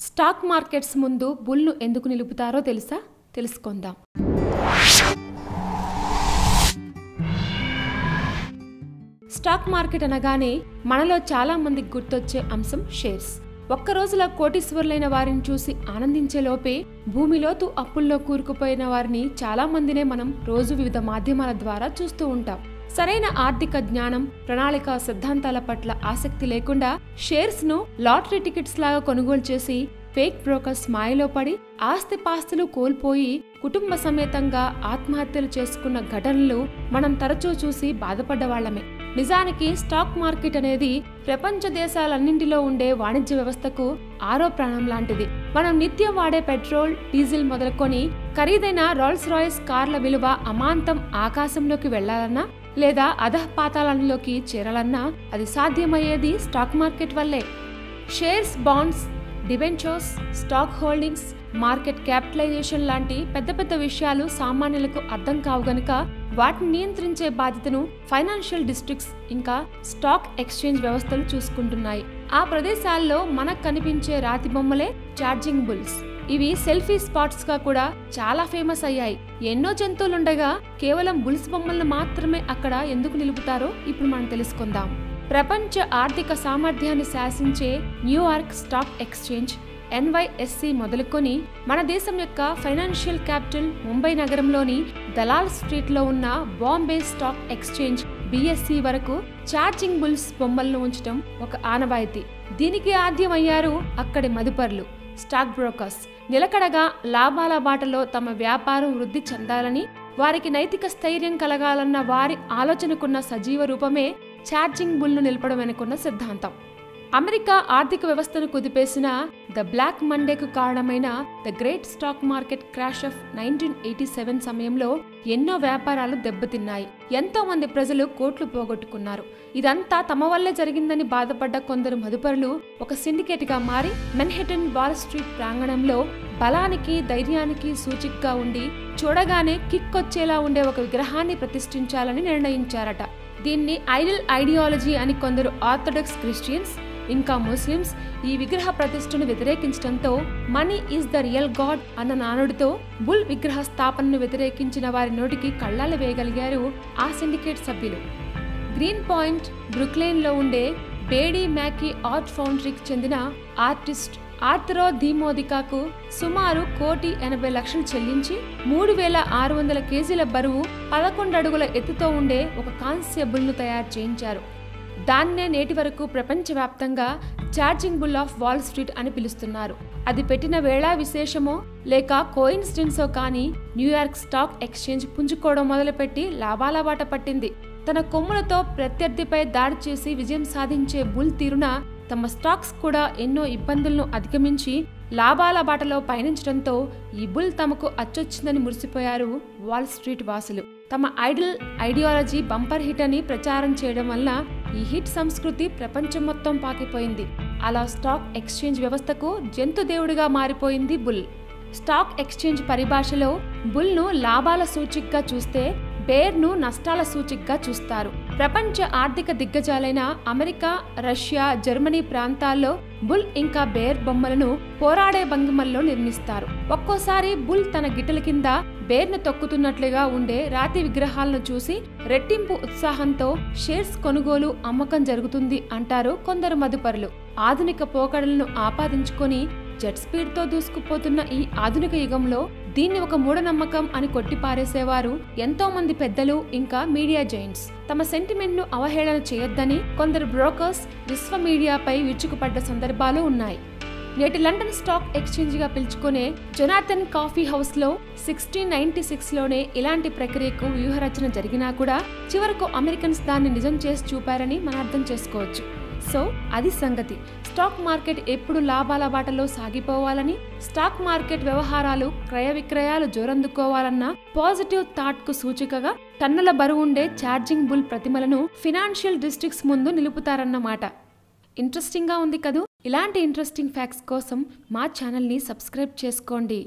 Stock markets ముందు బుల్ను ఎందుకు నిలుపుతారో తెలుసా? తెలుసుకుందాం. స్టాక్ మార్కెట్ అనగానే మనలో చాలా మందికి గుర్తొచ్చే అంశం షేర్స్. ఒక్క రోజులో కోటీశ్వరులైన వారిని చూసి ఆనందించే లోపే భూమిలోతు అప్పుల్లో కూరుకుపోయిన వారిని చాలా మందినే మనం రోజు వివిధ మాధ్యమాల ద్వారా చూస్తూ ఉంటాం. సరైన ఆర్థిక జ్ఞానం, ప్రణాళిక సిద్ధాంతాల పట్ల ఆసక్తి లేకుండా షేర్స్ ను లాటరీ టికెట్స్ లాగా కొనుగోలు చేసి ఫేక్ బ్రోకర్స్ మాయలో పడి ఆస్తిపాస్తులు కోల్పోయి కుటుంబ సమేతంగా ఆత్మహత్యలు చేసుకున్న ఘటనలు మనం తరచూ చూసి బాధపడ్డవాళ్లమే. నిజానికి స్టాక్ మార్కెట్ అనేది ప్రపంచ దేశాలన్నింటిలో ఉండే వాణిజ్య వ్యవస్థకు ఆరో ప్రాణం లాంటిది. మనం నిత్యం వాడే పెట్రోల్, డీజిల్ మొదలుకొని ఖరీదైన రోల్స్ రాయిస్ కార్ల విలువ అమాంతం ఆకాశంలోకి వెళ్లాలన్నా లేదా అధఃపాతాళంలోకి చేరాలన్నా అది సాధ్యమయ్యేది స్టాక్ మార్కెట్ వల్లే. Shares, bonds, debentures, stock holdings, market capitalization లాంటి పెద్ద పెద్ద విషయాలు సామాన్యులకు అర్థం కావు గనుక వాటిని నియంత్రించే బాధ్యతను ఫైనాన్షియల్ డిస్ట్రిక్ట్స్ ఇంకా స్టాక్ ఎక్స్చేంజ్ వ్యవస్థలు చూసుకుంటున్నాయి. ఆ ప్రదేశాల్లో మనకు కనిపించే రాతి బొమ్మలే ఛార్జింగ్ బుల్స్. ఇవి సెల్ఫీ స్పాట్స్ గా కూడా చాలా ఫేమస్ అయ్యాయి. ఎన్నో జంతువులుండగా కేవలం బుల్స్ బొమ్మలను మాత్రమే అక్కడ ఎందుకు నిలుపుతారో ఇప్పుడు మనం తెలుసుకుందాం. ప్రపంచ ఆర్థిక సామర్థ్యాన్ని శాసించే న్యూయార్క్ స్టాక్ ఎక్స్చేంజ్ NYSE మొదలుకొని మన దేశం యొక్క ఫైనాన్షియల్ క్యాపిటల్ ముంబై నగరంలోని దలాల్ స్ట్రీట్లో ఉన్న బాంబే స్టాక్ ఎక్స్చేంజ్ BSE వరకు ఛార్జింగ్ బుల్స్ బొమ్మలను ఉంచడం ఒక ఆనవాయితీ. దీనికి ఆద్యమయ్యారు అక్కడి మదుపర్లు, స్టాక్ బ్రోకర్స్. నిలకడగా లాభాల బాటలో తమ వ్యాపారం వృద్ధి చెందాలని, వారికి నైతిక స్థైర్యం కలగాలన్న వారి ఆలోచనకున్న సజీవ రూపమే ఛార్జింగ్ బుల్ను నిలపడం వెనుకున్న సిద్ధాంతం. అమెరికా ఆర్థిక వ్యవస్థను కుదిపేసిన ద బ్లాక్ మండేకు కారణమైన the great stock market crash of 1987 సమయంలో ఎన్నో వ్యాపారాలు దెబ్బతిన్నాయి. ఎంతో మంది ప్రజలు కోట్లు పోగొట్టుకున్నారు. ఇదంతా తమ వల్లే జరిగిందని బాధపడ్డ కొందరు మదుపరులు ఒక సిండికేట్ గా మారి మెన్హాటన్ వాల్ స్ట్రీట్ ప్రాంగణంలో బలానికి, ధైర్యానికి సూచికగా ఉండి చూడగానే కిక్కొచ్చేలా ఉండే ఒక విగ్రహాన్ని ప్రతిష్ఠించాలని నిర్ణయించారట. దీన్ని ఐడల్ ఐడియాలజీ అని కొందరు ఆర్థోడాక్స్ క్రిస్టియన్స్ ఇంకా ముస్లిమ్స్ ఈ విగ్రహ ప్రతిష్టను వ్యతిరేకించడంతో money is the real god అన్న నానుడితో బుల్ విగ్రహ స్థాపనను వ్యతిరేకించిన వారి నోటికి కళ్ళాలు వేయగలిగారు ఆ సిండికేట్ సభ్యులు. గ్రీన్ పాయింట్, బ్రుక్లైన్ లో ఉండే బేడీ మ్యాకీ ఆర్ట్ ఫౌండరీకి చెందిన ఆర్టిస్ట్ ఆర్థరో దిమోదికాకు సుమారు 1,80,00,000 చెల్లించి 3,600 కేజీల బరువు, 11 అడుగుల ఎత్తుతో ఉండే ఒక కాంస్య బుల్ను తయారు చేయించారు. దాన్నే నేటి వరకు ప్రపంచవ్యాప్తంగా charging bull of wall street అని పిలుస్తున్నారు. అది పెట్టిన వేళ విశేషమో లేక కోయిన్సిడెన్సో కానీ న్యూయార్క్ స్టాక్ ఎక్స్చేంజ్ పుంజుకోవడం మొదలుపెట్టి లాభాల బాట పట్టింది. తన కొమ్ములతో ప్రత్యర్థిపై దాడి చేసి విజయం సాధించే బుల్ తీరున తమ స్టాక్స్ కూడా ఎన్నో ఇబ్బందులను అధిగమించి లాభాల బాటలో పయనించడంతో ఈ బుల్ తమకు అచ్చొచ్చిందని మురిసిపోయారు వాల్ స్ట్రీట్ వాసులు. తమ ఐడల్ ఐడియాలజీ బంపర్ హిట్ అని ప్రచారం చేయడం వల్ల ఈ హిట్ సంస్కృతి ప్రపంచం మొత్తం పాకిపోయింది. అలా స్టాక్ ఎక్స్చేంజ్ వ్యవస్థకు జంతు దేవుడిగా మారిపోయింది బుల్. స్టాక్ ఎక్స్చేంజ్ పరిభాషలో బుల్ను లాభాల సూచికగా చూస్తే బేర్ను నష్టాల సూచికగా చూస్తారు. ప్రపంచ ఆర్థిక దిగ్గజాలైన అమెరికా, రష్యా, జర్మనీ ప్రాంతాల్లో బుల్ ఇంకా బేర్ బొమ్మలను పోరాడే భంగిమల్లో నిర్మిస్తారు. ఒక్కోసారి బుల్ తన గిట్టల కింద బేర్ను తొక్కుతున్నట్లుగా ఉండే రాతి విగ్రహాలను చూసి రెట్టింపు ఉత్సాహంతో షేర్స్ కొనుగోలు, అమ్మకం జరుగుతుంది అంటారు కొందరు మదుపరులు. ఆధునిక పోకడలను ఆపాదించుకొని జెట్ స్పీడ్ తో దూసుకుపోతున్న ఈ ఆధునిక యుగంలో దీన్ని ఒక మూఢనమ్మకం అని కొట్టిపారేసేవారు ఎంతో మంది పెద్దలు ఇంకా మీడియా జైంట్స్. తమ సెంటిమెంట్ ను అవహేళన చేయొద్దని కొందరు బ్రోకర్స్ విశ్వ మీడియాపై విరుచుకుపడ్డ సందర్భాలు ఉన్నాయి. నేటి లండన్ స్టాక్ ఎక్స్చేంజ్ గా పిలుచుకునే జొనాథన్ కాఫీ హౌస్ లో 1696లోనే ఇలాంటి ప్రక్రియకు వ్యూహరచన జరిగినా కూడా చివరకు అమెరికన్స్ దాన్ని నిజం చేసి చూపారని మనం అర్థం చేసుకోవచ్చు. సో అది సంగతి. స్టాక్ మార్కెట్ ఎప్పుడు లాభాల బాటలో సాగిపోవాలని, స్టాక్ మార్కెట్ వ్యవహారాలు, క్రయ విక్రయాలు జోరందుకోవాలన్న పాజిటివ్ థాట్ కు సూచికగా టన్నుల బరువుండే ఛార్జింగ్ బుల్ ప్రతిమలను ఫినాన్షియల్ డిస్ట్రిక్ట్స్ ముందు నిలుపుతారన్నమాట. ఇంట్రెస్టింగ్ గా ఉంది కదూ. ఇలాంటి ఇంట్రెస్టింగ్ ఫ్యాక్ట్స్ కోసం మా ఛానల్ని సబ్స్క్రైబ్ చేసుకోండి.